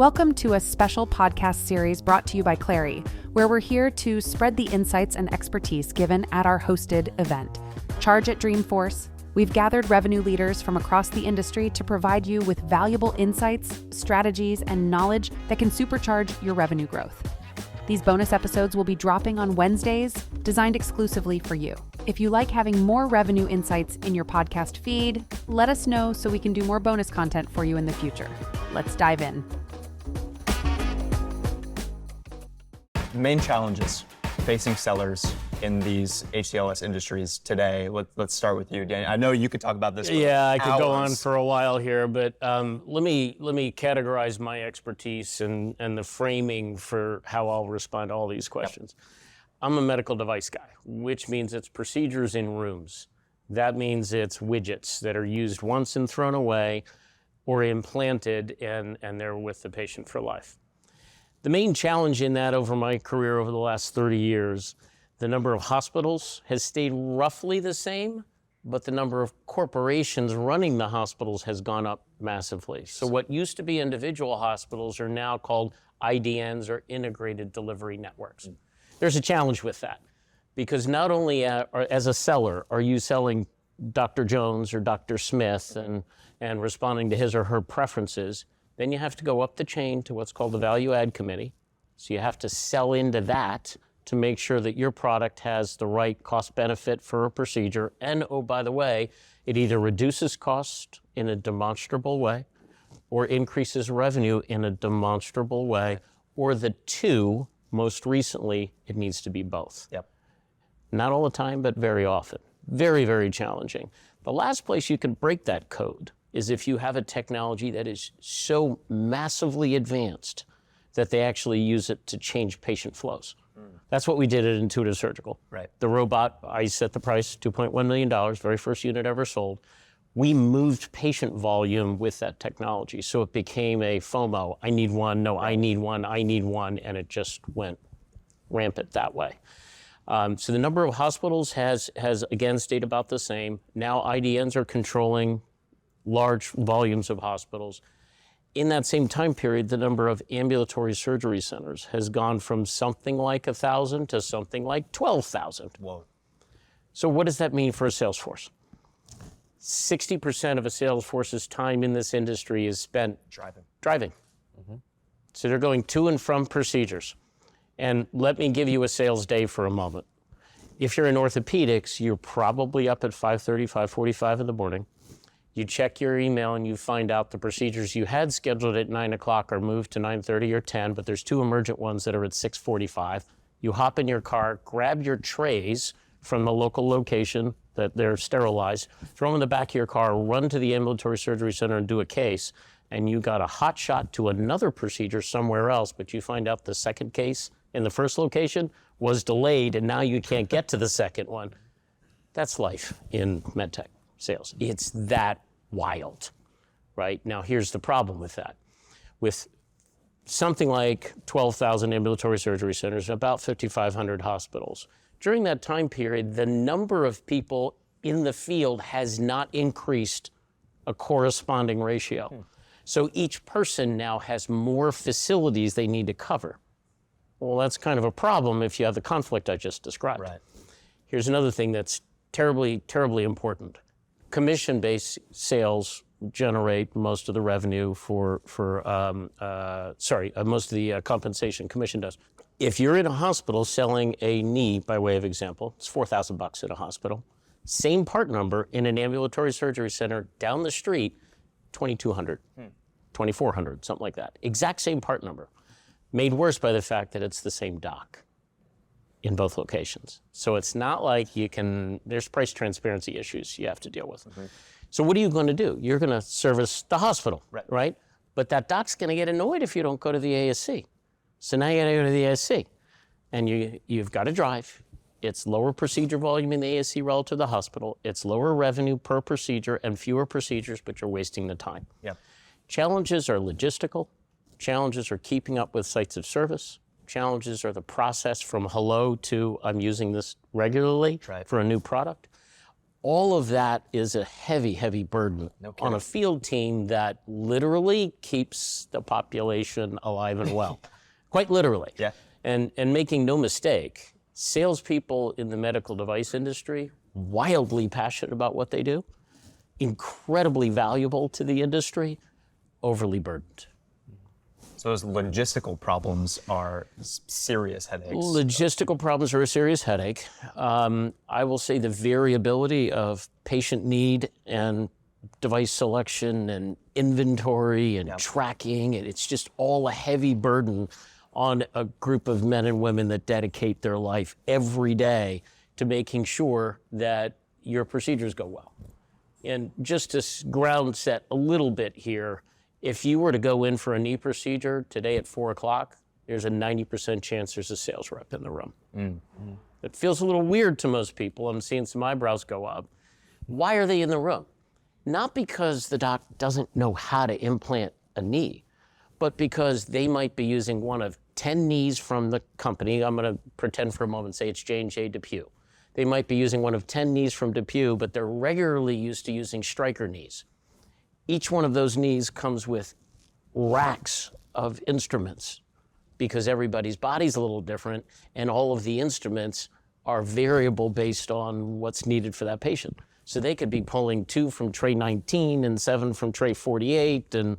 Welcome to a special podcast series brought to you by Clary, where we're here to spread the insights and expertise given at our hosted event. Charge at Dreamforce, we've gathered revenue leaders from across the industry to provide you with valuable insights, strategies, and knowledge that can supercharge your revenue growth. These bonus episodes will be dropping on Wednesdays, designed exclusively for you. If you like having more revenue insights in your podcast feed, let us know so we can do more bonus content for you in the future. Let's dive in. Main challenges facing sellers in these HCLS industries today. Let's start with you, Daniel. I know you could talk about this for I could go on hours. for a while here, but let me categorize my expertise and the framing for how I'll respond to all these questions. Yep. I'm a medical device guy, which means it's procedures in rooms. That means it's widgets that are used once and thrown away or implanted and they're with the patient for life. The main challenge in that over my career over the last 30 years, the number of hospitals has stayed roughly the same, but the number of corporations running the hospitals has gone up massively. So what used to be individual hospitals are now called IDNs, or integrated delivery networks. There's a challenge with that, because not only as a seller are you selling Dr. Jones or Dr. Smith and responding to his or her preferences, then you have to go up the chain to what's called the value add committee. So you have to sell into that to make sure that your product has the right cost benefit for a procedure. And oh, by the way, it either reduces cost in a demonstrable way or increases revenue in a demonstrable way, or the two. Most recently, it needs to be both. Yep. Not all the time, but very often. Very, very challenging. The last place you can break that code is if you have a technology that is so massively advanced that they actually use it to change patient flows. That's what we did at Intuitive Surgical. Right. The robot, I set the price, $2.1 million, very first unit ever sold. We moved patient volume with that technology. So it became a FOMO. I need one, no, I need one, and it just went rampant that way. So the number of hospitals has again stayed about the same. Now IDNs are controlling large volumes of hospitals. In that same time period, the number of ambulatory surgery centers has gone from something like 1,000 to something like 12,000. Whoa. So what does that mean for a sales force? 60% of a sales force's time in this industry is spent driving. Mm-hmm. So they're going to and from procedures. And let me give you a sales day for a moment. If you're in orthopedics, you're probably up at 5:30, 5:45 in the morning. You check your email and you find out the procedures you had scheduled at 9 o'clock are moved to 9:30 or 10, but there's two emergent ones that are at 6:45. You hop in your car, grab your trays from the local location that they're sterilized, throw them in the back of your car, run to the ambulatory surgery center and do a case, and you got a hot shot to another procedure somewhere else, but you find out the second case in the first location was delayed and now you can't get to the second one. That's life in medtech sales. It's that wild, right? Now here's the problem with that. With something like 12,000 ambulatory surgery centers, about 5,500 hospitals, during that time period, the number of people in the field has not increased a corresponding ratio. So each person now has more facilities they need to cover. Well, that's kind of a problem if you have the conflict I just described. Right. Here's another thing that's terribly, terribly important. Commission-based sales generate most of the revenue most of the compensation commission does. If you're in a hospital selling a knee, by way of example, it's $4,000 at a hospital. Same part number in an ambulatory surgery center down the street, $2,200, $2,400, something like that. Exact same part number. Made worse by the fact that it's the same doc in both locations. So it's not like there's price transparency issues you have to deal with. Mm-hmm. So what are you going to do? You're going to service the hospital, right? But that doc's going to get annoyed if you don't go to the ASC. So now you got to go to the ASC, and you've got to drive. It's lower procedure volume in the ASC relative to the hospital. It's lower revenue per procedure and fewer procedures, but you're wasting the time. Yep. Challenges are logistical. Challenges are keeping up with sites of service. Challenges are the process from hello to I'm using this regularly for a new product. All of that is a heavy, heavy burden on a field team that literally keeps the population alive and well, quite literally. Yeah. And making no mistake, salespeople in the medical device industry, wildly passionate about what they do, incredibly valuable to the industry, overly burdened. So those logistical problems are serious headaches. Logistical problems are a serious headache. I will say the variability of patient need and device selection and inventory and tracking, it's just all a heavy burden on a group of men and women that dedicate their life every day to making sure that your procedures go well. And just to ground set a little bit here, if you were to go in for a knee procedure today at 4 o'clock, there's a 90% chance there's a sales rep in the room. Mm-hmm. It feels a little weird to most people. I'm seeing some eyebrows go up. Why are they in the room? Not because the doc doesn't know how to implant a knee, but because they might be using one of 10 knees from the company. I'm going to pretend for a moment, say it's J&J DePuy. They might be using one of 10 knees from DePuy, but they're regularly used to using Stryker knees. Each one of those knees comes with racks of instruments because everybody's body's a little different and all of the instruments are variable based on what's needed for that patient. So they could be pulling 2 from tray 19 and 7 from tray 48. And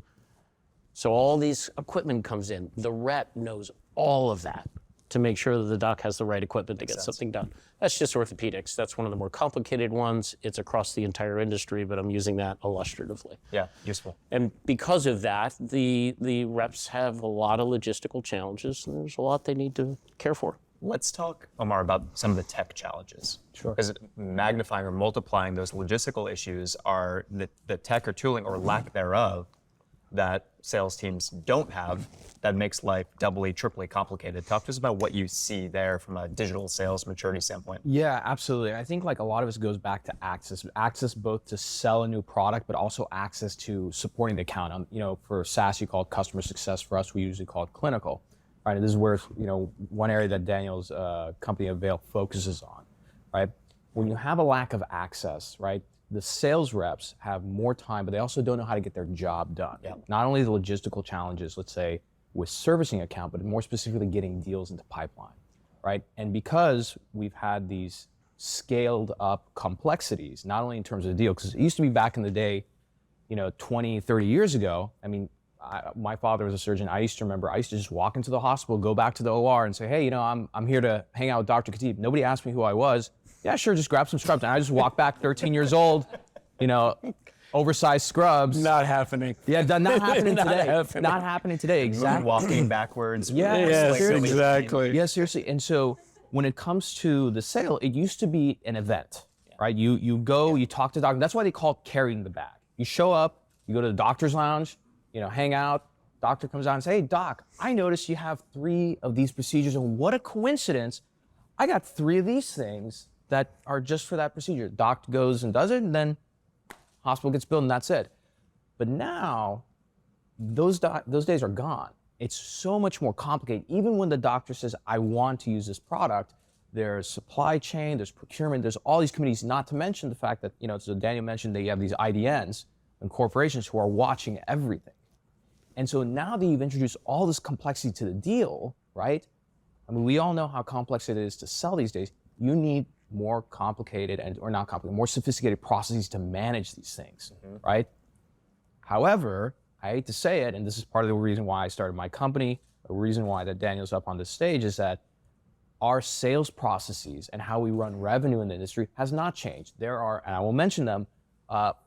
so all these equipment comes in. The rep knows all of that to make sure that the doc has the right equipment to get something done. That's just orthopedics. That's one of the more complicated ones. It's across the entire industry, but I'm using that illustratively. Yeah, useful. And because of that, the reps have a lot of logistical challenges, and there's a lot they need to care for. Let's talk, Omar, about some of the tech challenges. Sure. Because magnifying or multiplying those logistical issues are the tech or tooling or lack thereof that sales teams don't have that makes life doubly, triply complicated. Talk to us about what you see there from a digital sales maturity standpoint. Yeah, absolutely. I think like a lot of this goes back to access. Access both to sell a new product, but also access to supporting the account. For SaaS, you call it customer success. For us, we usually call it clinical. Right, and this is where, one area that Daniel's company Avail focuses on, right? When you have a lack of access, right, the sales reps have more time, but they also don't know how to get their job done. Yep. Not only the logistical challenges, let's say, with servicing account, but more specifically getting deals into pipeline, right? And because we've had these scaled up complexities, not only in terms of the deal, because it used to be back in the day, 20, 30 years ago, my father was a surgeon. I used to just walk into the hospital, go back to the OR and say, hey, I'm here to hang out with Dr. Khateeb. Nobody asked me who I was. Yeah, sure, just grab some scrubs. And I just walk back 13 years old, oversized scrubs. Not happening. Yeah, not happening today. Not happening today, exactly. Walking backwards. Yes, exactly. Yeah, seriously. And so when it comes to the sale, it used to be an event, right? You go, you talk to the doctor. That's why they call it carrying the bag. You show up, you go to the doctor's lounge, hang out. Doctor comes out and says, hey, doc, I noticed you have 3 of these procedures, and what a coincidence. I got 3 of these things that are just for that procedure. Doc goes and does it, and then hospital gets billed, and that's it. But now, those days are gone. It's so much more complicated. Even when the doctor says, I want to use this product, there's supply chain, there's procurement, there's all these committees, not to mention the fact that, so Daniel mentioned that you have these IDNs and corporations who are watching everything. And so now that you've introduced all this complexity to the deal, right? We all know how complex it is to sell these days. You need more complicated more sophisticated processes to manage these things, right? However, I hate to say it, and this is part of the reason why I started my company, a reason why that Daniel's up on this stage, is that our sales processes and how we run revenue in the industry has not changed. There are, and I will mention them,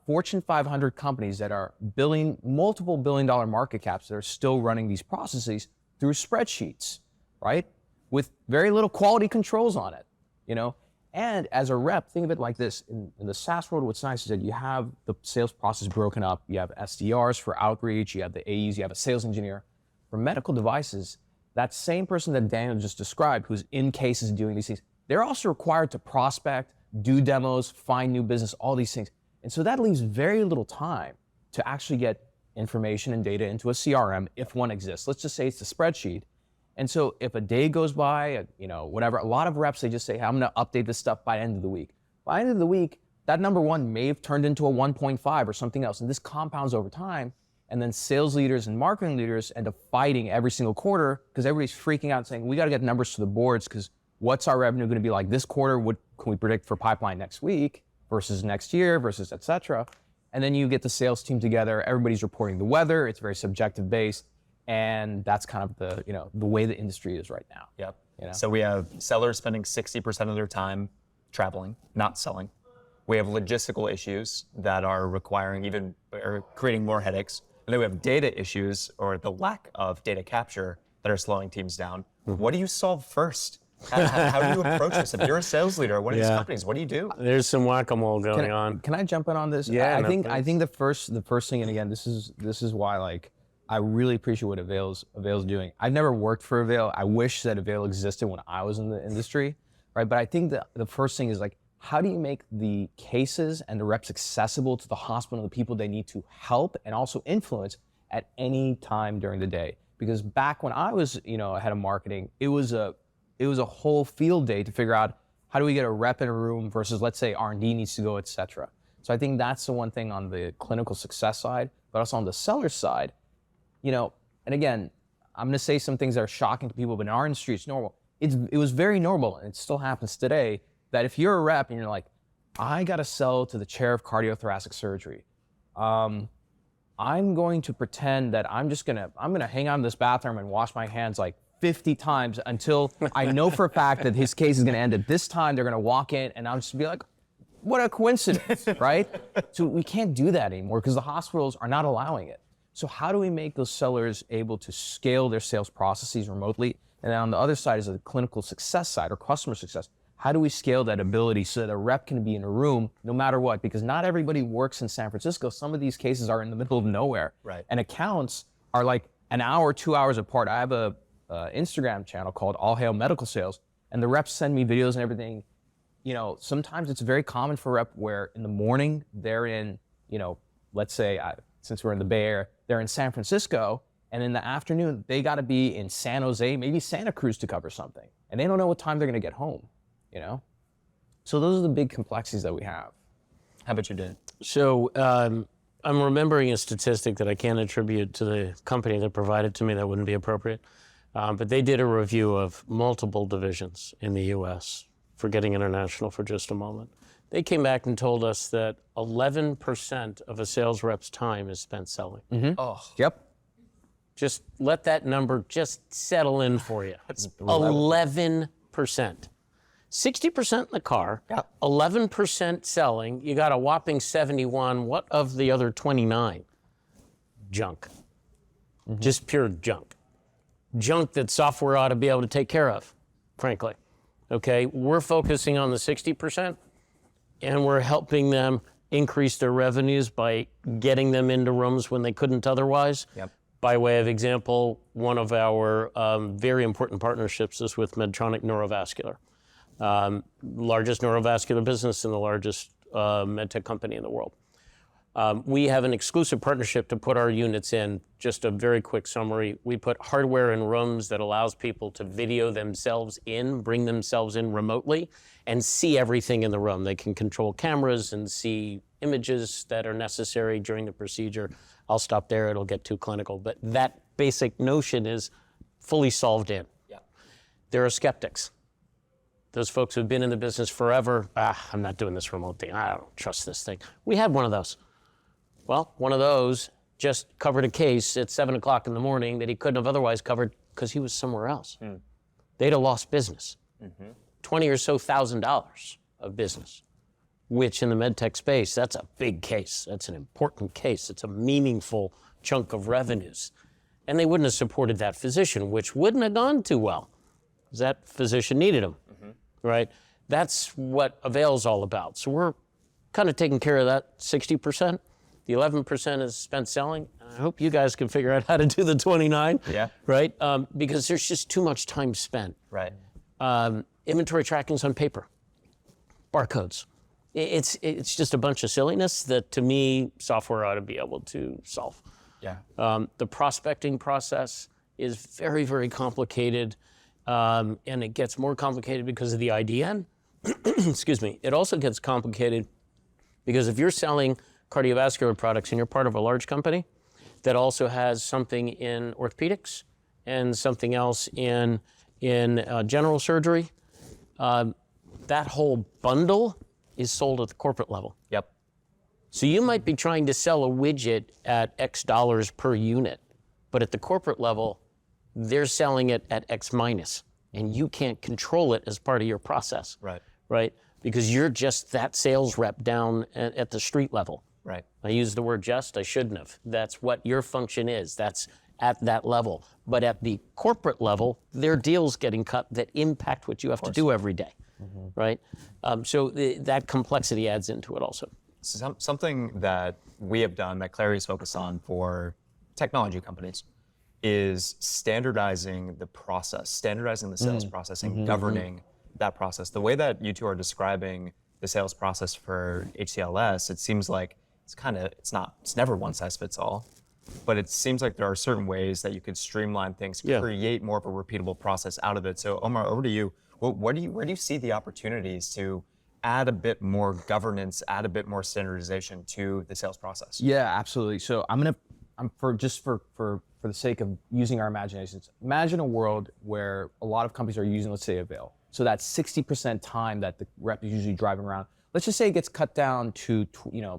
Fortune 500 companies that are multiple billion-dollar market caps that are still running these processes through spreadsheets, right? With very little quality controls on it, And as a rep, think of it like this. In the SaaS world, what's nice is that you have the sales process broken up. You have SDRs for outreach, you have the AEs, you have a sales engineer. For medical devices, that same person that Daniel just described, who's in cases doing these things, they're also required to prospect, do demos, find new business, all these things. And so that leaves very little time to actually get information and data into a CRM if one exists. Let's just say it's a spreadsheet. And so if a day goes by, whatever, a lot of reps, they just say, hey, I'm gonna update this stuff by the end of the week. By the end of the week, that number one may have turned into a 1.5 or something else. And this compounds over time. And then sales leaders and marketing leaders end up fighting every single quarter because everybody's freaking out saying, we got to get numbers to the boards because what's our revenue going to be like this quarter? What can we predict for pipeline next week versus next year versus et cetera? And then you get the sales team together. Everybody's reporting the weather. It's very subjective based. And that's kind of the, the way the industry is right now. Yep. So we have sellers spending 60% of their time traveling, not selling. We have logistical issues that are requiring or creating more headaches. And then we have data issues or the lack of data capture that are slowing teams down. What do you solve first? How do you approach this? If you're a sales leader at one of these companies, what do you do? There's some whack-a-mole going on. Can I jump in on this? Yeah, I think the first thing, and again, this is why like I really appreciate what Avail's doing. I've never worked for Avail. I wish that Avail existed when I was in the industry, right? But I think the first thing is like, how do you make the cases and the reps accessible to the hospital and the people they need to help and also influence at any time during the day? Because back when I was, head of marketing, it was a whole field day to figure out how do we get a rep in a room versus, let's say, R&D needs to go, et cetera. So I think that's the one thing on the clinical success side, but also on the seller side, and again, I'm gonna say some things that are shocking to people, but in our industry, it's normal. It was very normal, and it still happens today, that if you're a rep and you're like, I gotta sell to the chair of cardiothoracic surgery, I'm going to pretend that I'm gonna hang out in this bathroom and wash my hands like 50 times until I know for a fact that his case is gonna end at this time. They're gonna walk in and I'll just be like, what a coincidence, right? So we can't do that anymore because the hospitals are not allowing it. So how do we make those sellers able to scale their sales processes remotely? And then on the other side is the clinical success side or customer success. How do we scale that ability so that a rep can be in a room no matter what? Because not everybody works in San Francisco. Some of these cases are in the middle of nowhere. Right. And accounts are like an hour, 2 hours apart. I have a Instagram channel called All Hail Medical Sales, and the reps send me videos and everything. Sometimes it's very common for a rep where in the morning they're in, let's say, since we're in the Bay Area, they're in San Francisco, and in the afternoon they got to be in San Jose, maybe Santa Cruz to cover something, and they don't know what time they're going to get home. So those are the big complexities that we have. How about you, Dan? So I'm remembering a statistic that I can't attribute to the company that provided to me. That wouldn't be appropriate. But they did a review of multiple divisions in the U.S., forgetting international for just a moment. They came back and told us that 11% of a sales rep's time is spent selling. Mm-hmm. Oh. Yep. Just let that number just settle in for you. 11%. 60% in the car, 11% selling, you got a whopping 71. What of the other 29? Junk. Mm-hmm. Just pure junk. Junk that software ought to be able to take care of, frankly. Okay, we're focusing on the 60%, and we're helping them increase their revenues by getting them into rooms when they couldn't otherwise. Yep. By way of example, one of our very important partnerships is with Medtronic Neurovascular. Largest neurovascular business and the largest medtech company in the world. We have an exclusive partnership to put our units in. Just a very quick summary. We put hardware in rooms that allows people to video themselves in, bring themselves in remotely, and see everything in the room. They can control cameras and see images that are necessary during the procedure. I'll stop there, it'll get too clinical. But that basic notion is fully solved in. Yeah. There are skeptics. Those folks who've been in the business forever, I'm not doing this remote thing. I don't trust this thing. We had one of those. Well, one of those just covered a case at 7 o'clock in the morning that he couldn't have otherwise covered because he was somewhere else. They'd have lost business. $20,000 or so of business, which in the med tech space, that's a big case. That's an important case. It's a meaningful chunk of revenues. And they wouldn't have supported that physician, which wouldn't have gone too well because that physician needed him. Right? That's what Avail's all about. So we're kind of taking care of that 60%. The 11% is spent selling. I hope you guys can figure out how to do the 29. Yeah. Right? Because there's just too much time spent. Right. Inventory tracking's on paper. Barcodes. It's just a bunch of silliness that, to me, software ought to be able to solve. Yeah. The prospecting process is very, very complicated. And it gets more complicated because of the IDN. Excuse me. It also gets complicated Because if you're selling cardiovascular products and you're part of a large company that also has something in orthopedics and something else in general surgery, that whole bundle is sold at the corporate level. Yep. So you might be trying to sell a widget at X dollars per unit, but at the corporate level, they're selling it at X minus, and you can't control it as part of your process. Right? Because you're just that sales rep down at the street level. Right. I used the word just, I shouldn't have. That's what your function is. That's at that level. But at the corporate level, there are deals getting cut that impact what you have to do every day. Right? So that complexity adds into it also. Something that we have done, that Clary's focused on for technology companies, is standardizing the process, standardizing the sales process and governing that process. The way that you two are describing the sales process for HCLS, it seems like it's never one size fits all, but it seems like there are certain ways that you could streamline things, create more of a repeatable process out of it. So Omar, over to you. Where do you see the opportunities to add a bit more governance, add a bit more standardization to the sales process? Yeah, absolutely. So for the sake of using our imaginations, imagine a world where a lot of companies are using, let's say, Avail. So that 60% time that the rep is usually driving around, let's just say it gets cut down to, 10%,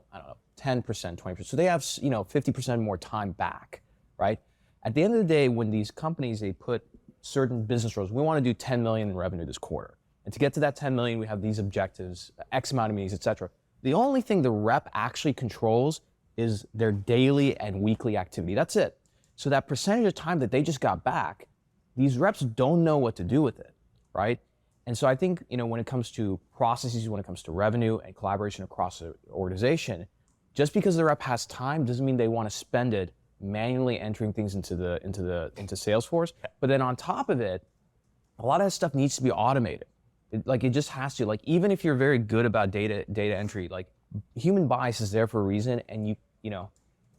20%. So they have, 50% more time back, right? At the end of the day, when these companies, they put certain business roles, we want to do 10 million in revenue this quarter. And to get to that 10 million, we have these objectives, X amount of meetings, et cetera. The only thing the rep actually controls is their daily and weekly activity. That's it. So that percentage of time that they just got back, these reps don't know what to do with it, right? And so I think, when it comes to processes, when it comes to revenue and collaboration across the organization, just because the rep has time doesn't mean they want to spend it manually entering things into Salesforce. But then on top of it, a lot of that stuff needs to be automated. It just has to. Like, even if you're very good about data entry, like, human bias is there for a reason, and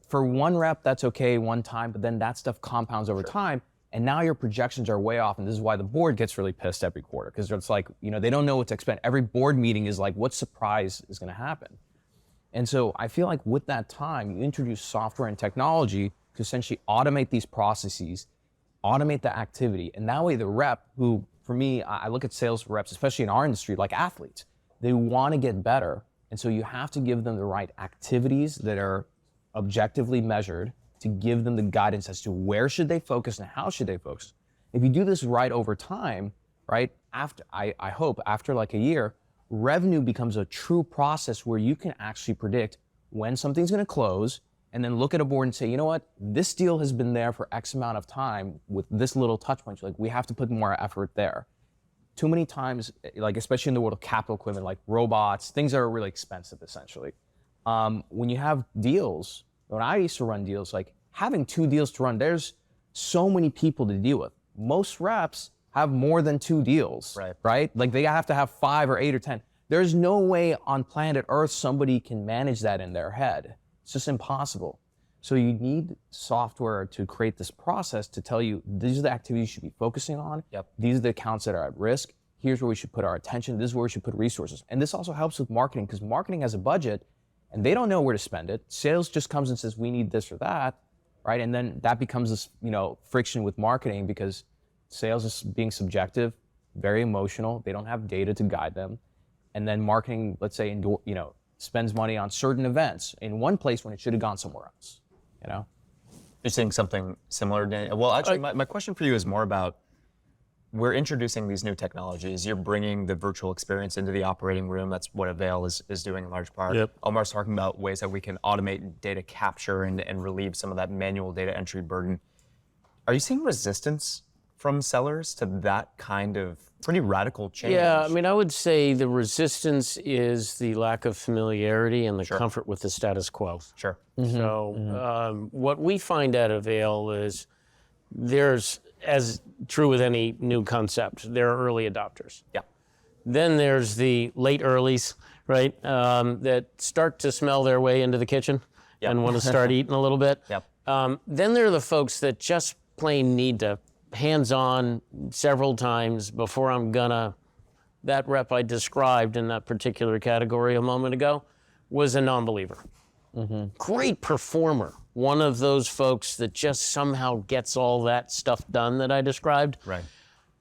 for one rep, that's okay one time, but then that stuff compounds over time, and now your projections are way off, and this is why the board gets really pissed every quarter, because it's like, they don't know what to expect. Every board meeting is like, what surprise is going to happen? And so I feel like with that time, you introduce software and technology to essentially automate these processes, automate the activity, and that way the rep, who, for me, I look at sales reps, especially in our industry, like athletes, they want to get better, and so you have to give them the right activities that are objectively measured to give them the guidance as to where should they focus and how should they focus. If you do this right over time, right, I hope after like a year, revenue becomes a true process where you can actually predict when something's going to close, and then look at a board and say, you know what, this deal has been there for X amount of time with this little touch point. Like, we have to put more effort there. Too many times, like, especially in the world of capital equipment, like robots, things that are really expensive, essentially. When you have deals, when I used to run deals, like, having 2 deals to run, there's so many people to deal with. Most reps have more than 2 deals, right? Like, they have to have 5 or 8 or 10. There's no way on planet Earth somebody can manage that in their head. It's just impossible. So you need software to create this process to tell you, these are the activities you should be focusing on. These are the accounts that are at risk. Here's where we should put our attention. This is where we should put resources. And this also helps with marketing, because marketing has a budget and they don't know where to spend it. Sales just comes and says, we need this or that, right? And then that becomes this, friction with marketing, because sales is being subjective, very emotional. They don't have data to guide them. And then marketing, let's say, spends money on certain events in one place when it should have gone somewhere else, You're saying something similar, Daniel? Well, actually, my question for you is more about, we're introducing these new technologies. You're bringing the virtual experience into the operating room. That's what Avail is doing in large part. Omar's talking about ways that we can automate data capture and relieve some of that manual data entry burden. Are you seeing resistance from sellers to that kind of pretty radical change? Yeah, I mean, I would say the resistance is the lack of familiarity and the comfort with the status quo. So what we find at Avail is there's, as true with any new concept, there are early adopters. Then there's the late earlies, right, that start to smell their way into the kitchen and want to start eating a little bit. Then there are the folks that just plain need to hands-on several times before I'm gonna, that rep I described in that particular category a moment ago, was a non-believer. Great performer. One of those folks that just somehow gets all that stuff done that I described. Right.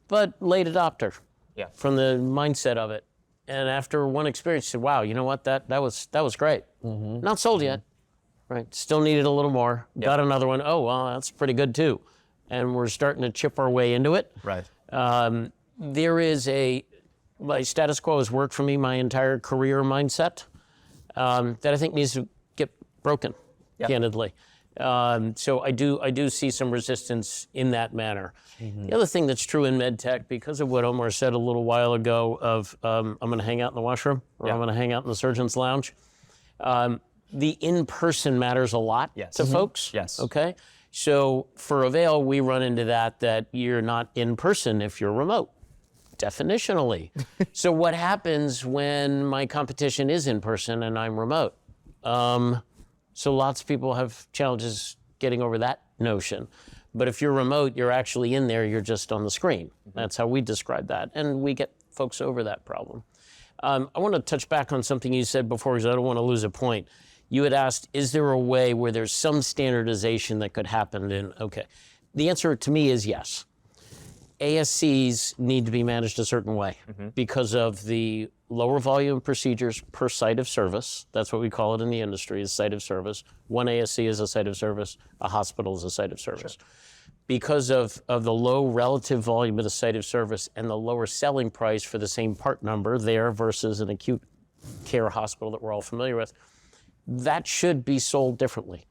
But late adopter. Yeah. From the mindset of it. And after one experience, said, wow, you know what, that was great. Not sold yet, right? Still needed a little more. Got another one. Oh, well, that's pretty good too. And we're starting to chip our way into it. Right. There is my status quo has worked for me my entire career mindset that I think needs to get broken, candidly. So I do see some resistance in that manner. The other thing that's true in med tech, because of what Omar said a little while ago of I'm going to hang out in the washroom or I'm going to hang out in the surgeon's lounge, the in-person matters a lot to folks. Yes. Okay. So for Avail, we run into that you're not in person if you're remote, definitionally. So what happens when my competition is in person and I'm remote? So lots of people have challenges getting over that notion. But if you're remote, you're actually in there, you're just on the screen. That's how we describe that. And we get folks over that problem. I want to touch back on something you said before because I don't want to lose a point. You had asked, is there a way where there's some standardization that could happen? The answer to me is yes. ASCs need to be managed a certain way because of the lower volume procedures per site of service. That's what we call it in the industry, is site of service. One ASC is a site of service, a hospital is a site of service. Because of the low relative volume of the site of service and the lower selling price for the same part number there versus an acute care hospital that we're all familiar with, that should be sold differently.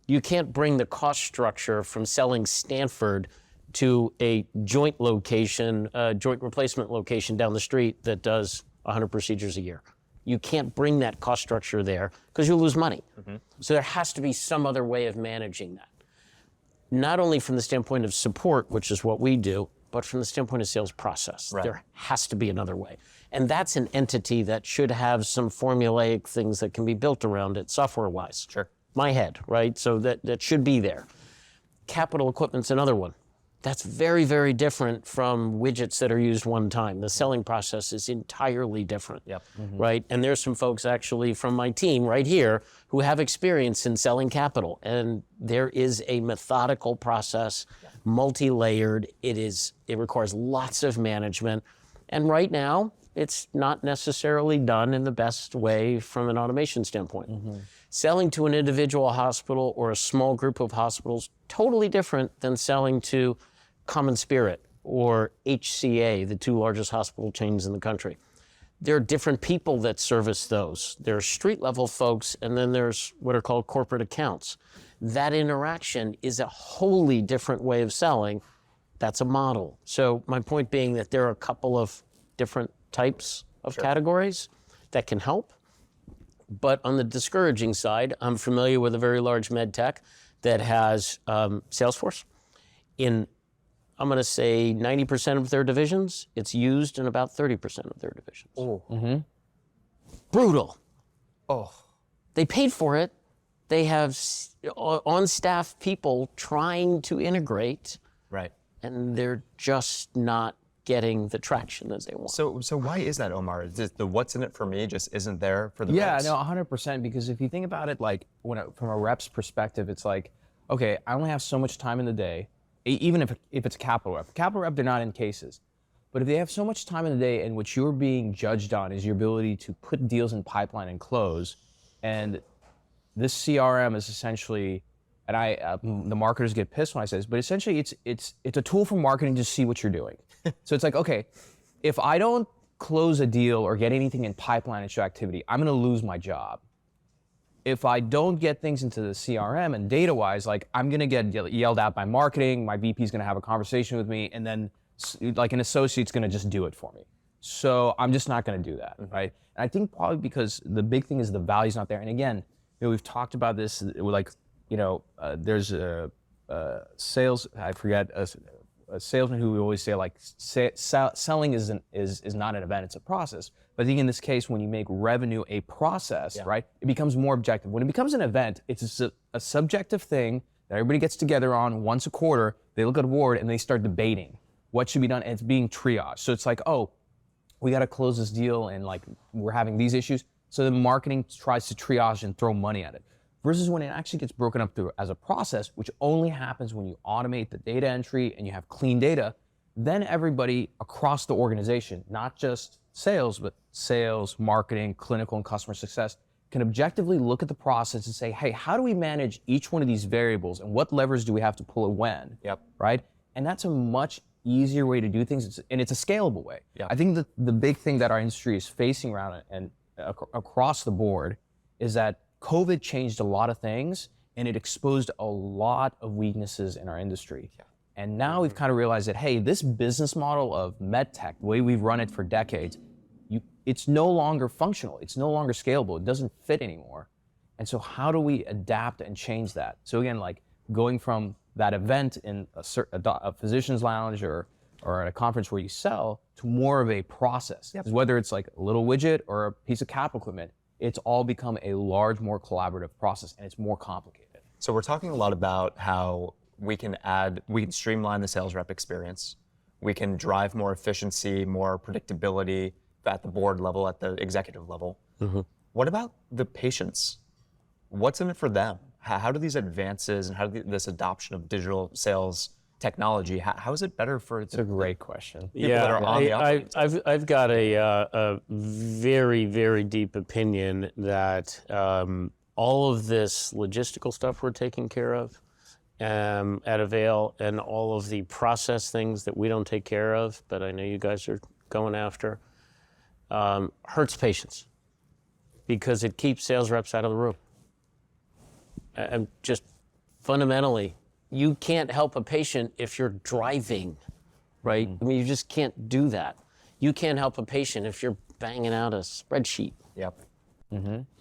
You can't bring the cost structure from selling Stanford to a joint location, joint replacement location down the street that does 100 procedures a year. You can't bring that cost structure there because you'll lose money. So there has to be some other way of managing that. Not only from the standpoint of support, which is what we do, but from the standpoint of sales process. Right. There has to be another way. And that's an entity that should have some formulaic things that can be built around it software-wise. Sure. My head, right? So that should be there. Capital equipment's another one. That's very, very different from widgets that are used one time. The selling process is entirely different, right? And there's some folks actually from my team right here who have experience in selling capital. And there is a methodical process, multi-layered. It requires lots of management. And right now, it's not necessarily done in the best way from an automation standpoint. Selling to an individual hospital or a small group of hospitals, totally different than selling to Common Spirit or HCA, the two largest hospital chains in the country. There are different people that service those. There are street level folks, and then there's what are called corporate accounts. That interaction is a wholly different way of selling. That's a model. So my point being that there are a couple of different types of categories that can help. But on the discouraging side, I'm familiar with a very large med tech that has Salesforce. I'm going to say 90% of their divisions, it's used in about 30% of their divisions. Brutal. They paid for it. They have on-staff people trying to integrate. Right. And they're just not getting the traction as they want. So why is that, Omar? Is it the what's in it for me just isn't there for the Yeah, reps? no, 100%. Because if you think about it, like from a rep's perspective, it's like, okay, I only have so much time in the day. Even if it's a capital rep, they're not in cases. But if they have so much time in the day and what you're being judged on is your ability to put deals in pipeline and close, and this CRM is essentially, and the marketers get pissed when I say this, but essentially it's a tool for marketing to see what you're doing. So it's like, okay, if I don't close a deal or get anything in pipeline and show activity, I'm gonna lose my job. If I don't get things into the CRM and data-wise, like I'm gonna get yelled at by marketing, my VP's gonna have a conversation with me, and then like an associate's gonna just do it for me. So I'm just not gonna do that, right? And I think probably because the big thing is the value's not there. And again, we've talked about this, like, there's a sales, I forget, a salesman who we always say like selling is not an event, it's a process. But I think in this case, when you make revenue a process, right, it becomes more objective. When it becomes an event, it's a subjective thing that everybody gets together on once a quarter. They look at a board and they start debating what should be done, and it's being triaged. So it's like, oh, we got to close this deal, and like we're having these issues. So then marketing tries to triage and throw money at it. Versus when it actually gets broken up through as a process, which only happens when you automate the data entry and you have clean data, then everybody across the organization, not just sales, but sales, marketing, clinical, and customer success, can objectively look at the process and say, hey, how do we manage each one of these variables and what levers do we have to pull and when, right? And that's a much easier way to do things, and it's a scalable way. I think that the big thing that our industry is facing around it and across the board is that COVID changed a lot of things and it exposed a lot of weaknesses in our industry. And now we've kind of realized that, hey, this business model of medtech, the way we've run it for decades, it's no longer functional. It's no longer scalable. It doesn't fit anymore. And so how do we adapt and change that? So again, like going from that event in a physician's lounge or at a conference where you sell to more of a process. Whether it's like a little widget or a piece of capital equipment, it's all become a large, more collaborative process, and it's more complicated. So we're talking a lot about how we can streamline the sales rep experience. We can drive more efficiency, more predictability at the board level, at the executive level. What about the patients? What's in it for them? How do these advances and how do this adoption of digital sales technology, how is it better for It's a great question. people that are on the operating team? I've got a very, very deep opinion that all of this logistical stuff we're taking care of at Avail and all of the process things that we don't take care of, but I know you guys are going after, hurts patients because it keeps sales reps out of the room. And just fundamentally, you can't help a patient if you're driving, right? I mean, you just can't do that. You can't help a patient if you're banging out a spreadsheet.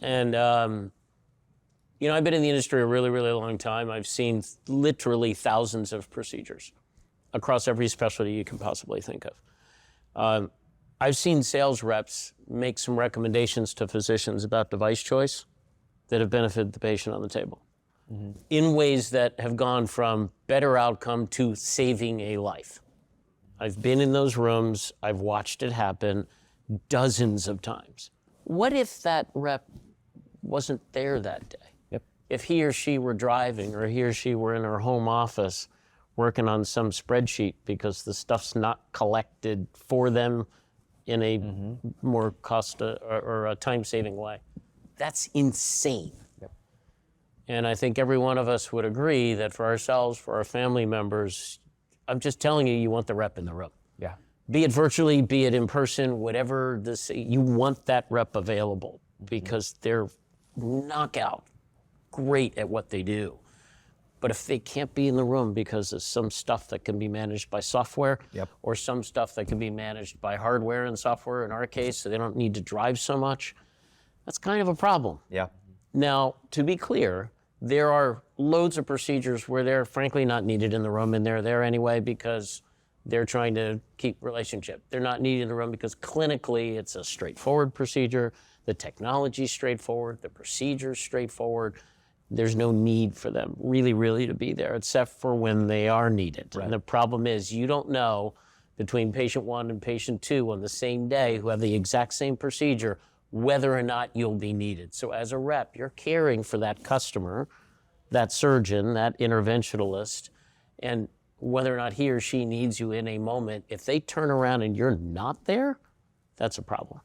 And, you know, I've been in the industry a really, really long time. I've seen literally thousands of procedures across every specialty you can possibly think of. I've seen sales reps make some recommendations to physicians about device choice that have benefited the patient on the table. In ways that have gone from better outcome to saving a life. I've been in those rooms, I've watched it happen dozens of times. What if that rep wasn't there that day? If he or she were driving or he or she were in her home office working on some spreadsheet because the stuff's not collected for them in a more cost or a time-saving way. That's insane. And I think every one of us would agree that for ourselves, for our family members, I'm just telling you, you want the rep in the room. Be it virtually, be it in person, whatever you want that rep available because they're knockout, great at what they do. But if they can't be in the room because of some stuff that can be managed by software or some stuff that can be managed by hardware and software in our case, so they don't need to drive so much, that's kind of a problem. Now, to be clear, there are loads of procedures where they're frankly not needed in the room, and they're there anyway because they're trying to keep relationship. They're not needed in the room because clinically it's a straightforward procedure, the technology's straightforward, the procedure's straightforward. There's no need for them really to be there except for when they are needed. And the problem is you don't know between patient 1 and patient 2 on the same day who have the exact same procedure whether or not you'll be needed. So as a rep, you're caring for that customer, that surgeon, that interventionalist, and whether or not he or she needs you in a moment. If they turn around and you're not there, that's a problem.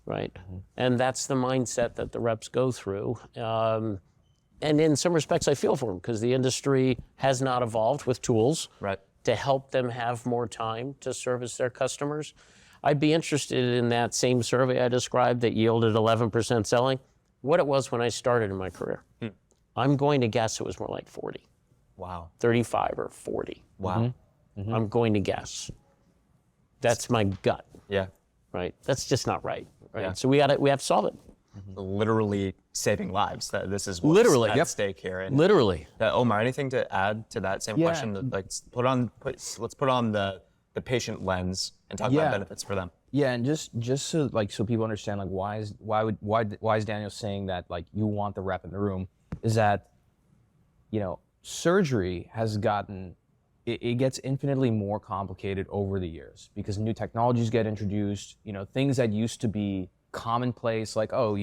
Right? And that's the mindset that the reps go through. And in some respects, I feel for them because the industry has not evolved with tools to help them have more time to service their customers. I'd be interested in that same survey I described that yielded 11% selling, what it was when I started in my career. I'm going to guess it was more like 40. 35 or 40. I'm going to guess. That's my gut. Right? That's just not right. So we have to solve it. Literally saving lives. This is what's at stake here. And Omar, anything to add to that same question? Like, let's put on the patient lens and talk about benefits for them. And just so people understand, like why is Daniel saying that like you want the rep in the room is that, you know, surgery has gotten it gets infinitely more complicated over the years because new technologies get introduced. You know, things that used to be commonplace, like, oh,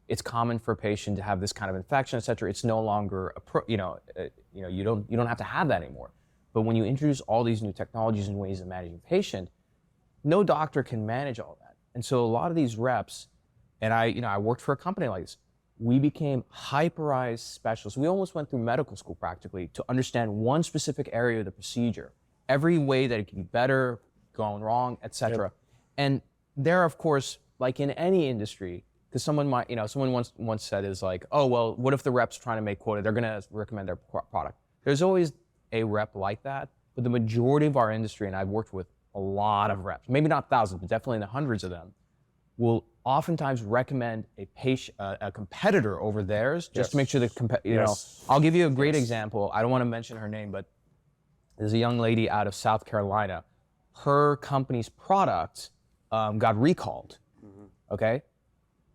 it's common for a patient to have this kind of infection, et cetera. It's no longer, you don't have to have that anymore. But when you introduce all these new technologies and ways of managing a patient, no doctor can manage all that. And so a lot of these reps, and I worked for a company like this, we became hyperized specialists. We almost went through medical school practically to understand one specific area of the procedure, every way that it can be better, going wrong, et cetera. Yep. And there, of course, like in any industry, because someone once said is like, oh, well, what if the rep's trying to make quota? They're gonna recommend their product. There's always a rep like that, but the majority of our industry, and I've worked with a lot of reps, maybe not thousands, but definitely in the hundreds of them, will oftentimes recommend a competitor over theirs just to make sure that, I'll give you a great example. I don't want to mention her name, but there's a young lady out of South Carolina. Her company's product got recalled, okay?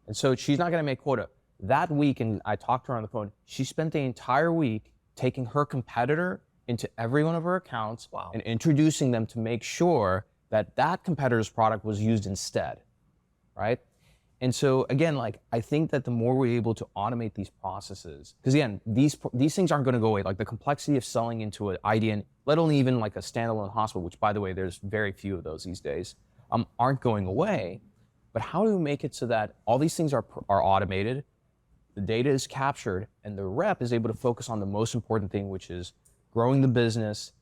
And so she's not gonna make quota. That week, and I talked to her on the phone, she spent the entire week taking her competitor into every one of her accounts and introducing them to make sure that that competitor's product was used instead, right? And so again, like, I think that the more we're able to automate these processes, because again, these things aren't gonna go away. Like the complexity of selling into an IDN, let alone even like a standalone hospital, which by the way, there's very few of those these days, aren't going away. But how do we make it so that all these things are automated, the data is captured, and the rep is able to focus on the most important thing, which is growing the business,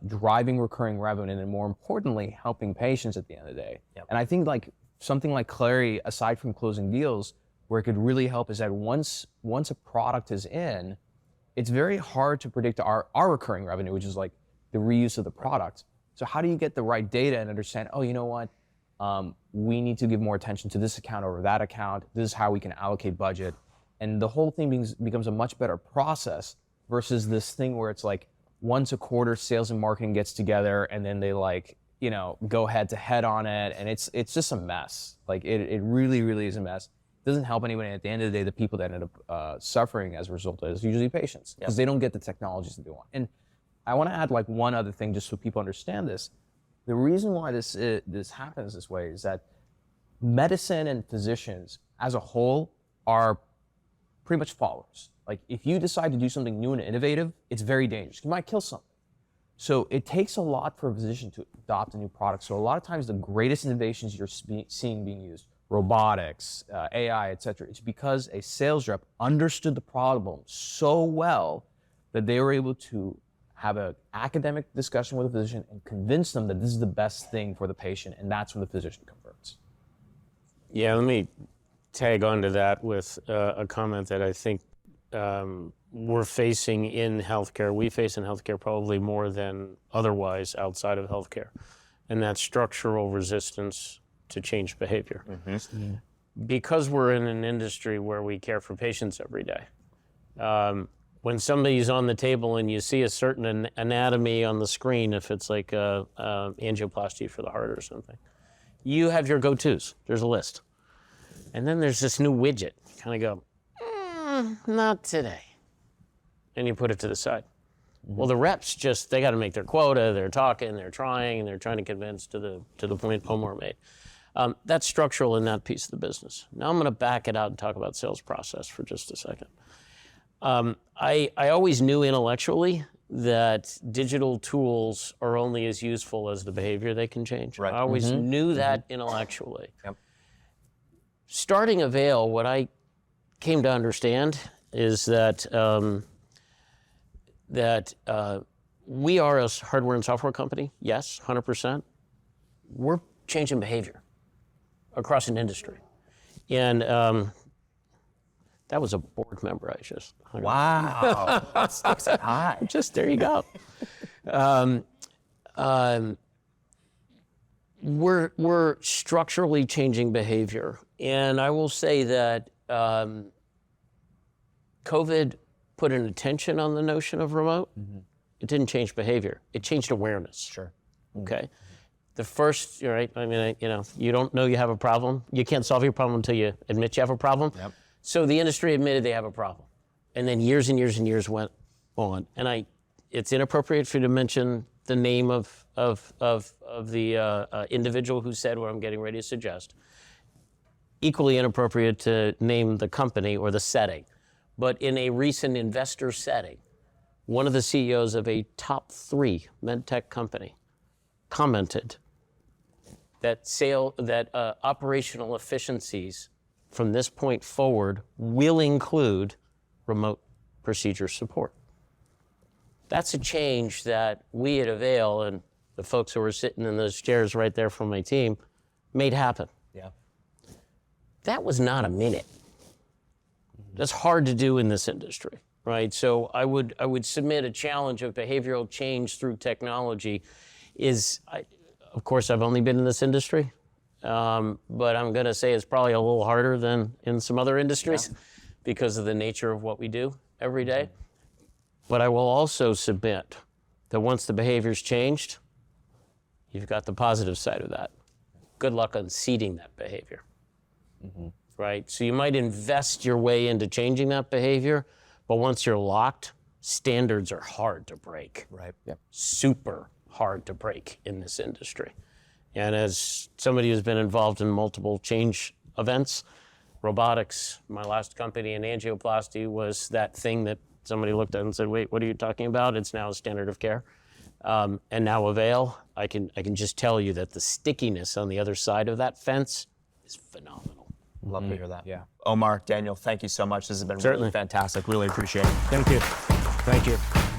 driving recurring revenue, and then more importantly, helping patients at the end of the day. Yep. And I think like something like Clary, aside from closing deals, where it could really help is that once a product is in, it's very hard to predict our recurring revenue, which is like the reuse of the product. So how do you get the right data and understand, oh, you know what? We need to give more attention to this account over that account. This is how we can allocate budget. And the whole thing becomes a much better process versus this thing where it's like once a quarter sales and marketing gets together and then they like, go head to head on it. And it's just a mess. Like it really, really is a mess. It doesn't help anybody. At the end of the day, the people that end up suffering as a result is usually patients because they don't get the technologies that they want. And I want to add like one other thing just so people understand this. The reason why this happens this way is that medicine and physicians as a whole are pretty much followers. Like if you decide to do something new and innovative, it's very dangerous. You might kill something. So it takes a lot for a physician to adopt a new product. So a lot of times the greatest innovations you're seeing being used, robotics, AI, et cetera, it's because a sales rep understood the problem so well that they were able to have an academic discussion with a physician and convince them that this is the best thing for the patient, and that's when the physician converts. Yeah, let me tag on to that with a comment that I think we're facing in healthcare. We face in healthcare probably more than otherwise outside of healthcare, and that's structural resistance to change behavior. Mm-hmm. Because we're in an industry where we care for patients every day, when somebody's on the table and you see a certain anatomy on the screen, if it's like angioplasty for the heart or something, you have your go-tos. There's a list. And then there's this new widget. You kind of go, not today. And you put it to the side. Mm-hmm. Well, the reps they got to make their quota. They're talking, they're trying to convince to the point Omar made. That's structural in that piece of the business. Now I'm going to back it out and talk about sales process for just a second. I always knew intellectually that digital tools are only as useful as the behavior they can change. Right. I always knew that intellectually. Yep. Starting Avail, what I came to understand is that we are a hardware and software company, yes, 100%. We're changing behavior across an industry. And that was a board member I just hung Wow, that sticks it high. Just, there you go. We're structurally changing behavior. And I will say that COVID put an attention on the notion of remote. Mm-hmm. It didn't change behavior. It changed awareness. Sure. Okay. The first, right, I mean, you don't know you have a problem. You can't solve your problem until you admit you have a problem. Yep. So the industry admitted they have a problem. And then years and years and years went on. And it's inappropriate for you to mention the name of the individual who said what I'm getting ready to suggest. equally inappropriate to name the company or the setting, but in a recent investor setting, one of the CEOs of a top 3 medtech company commented that operational efficiencies from this point forward will include remote procedure support. That's a change that we at Avail and the folks who were sitting in those chairs right there from my team made happen. Yeah. That was not a minute. That's hard to do in this industry, right? So I would submit a challenge of behavioral change through technology of course, I've only been in this industry, but I'm going to say it's probably a little harder than in some other industries because of the nature of what we do every day. But I will also submit that once the behavior's changed, you've got the positive side of that. Good luck unseating that behavior, right? So you might invest your way into changing that behavior, but once you're locked, standards are hard to break. Right. Super hard to break in this industry. And as somebody who's been involved in multiple change events, robotics, my last company in angioplasty was that thing that somebody looked at and said, wait, what are you talking about? It's now a standard of care. And now Avail, I can just tell you that the stickiness on the other side of that fence is phenomenal. Love to hear that. Yeah. Omar, Daniel, thank you so much. This has been really fantastic. Really appreciate it. Thank you. Thank you.